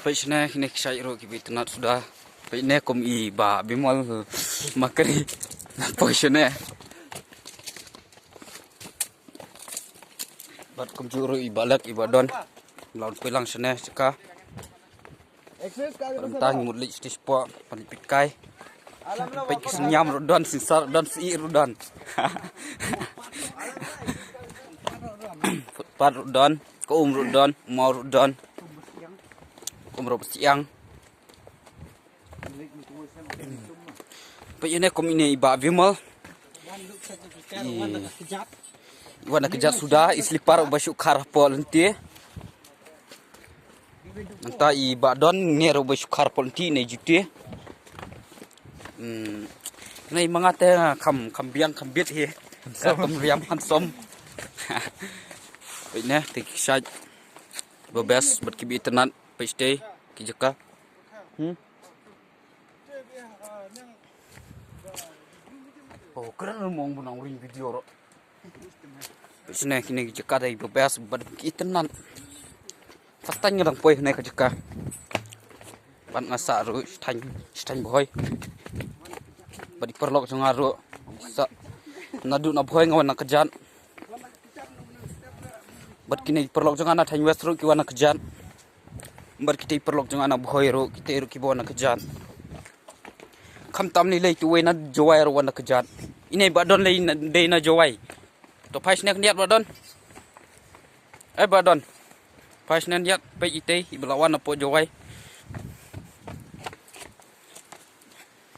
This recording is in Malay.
Paisne kini kisah iro kibit nat sudah. Paisne kom I ba bimol makari. Paisne. Bat kom juru ibalak ibadon. Laut pelang sene seka. Tang mudlik stispo panipikai. Pai kisnyam rodon sinsar dan si rodon. Pat rodon, ko rodon, mau rodon. Kumrob siang. Paisne kom ini iba bimol. Wana kejat sudah islipar basyuk karpol nanti. Anta I badon ngero basyuk karpol nanti ne jute. Nei mangate kam biang kambit he. Kam riam hansom. Paisne tikisaj bebas berkibi tenan paiste kijaka. Oh keren mong bunang ring video ro. Paisne kini kijaka dai bebas berkibi tenan. Fastanya dang poi ne kijaka. Ban ngasa ro stang boy. Badi perlok jongaro sa nadu na boy ngawan na kejan. Bat kini perlok jongana thang west ro kiwana kejan. Bar kita perlok jongana boy ro kita ro kiwana kejan. Kam tam ni lei tuwe na jowai ro wana kejan. Ini badon lei na dei na jowai. To paisne niat badon. Badon. Paisne niat pe ite iblawan na po jowai.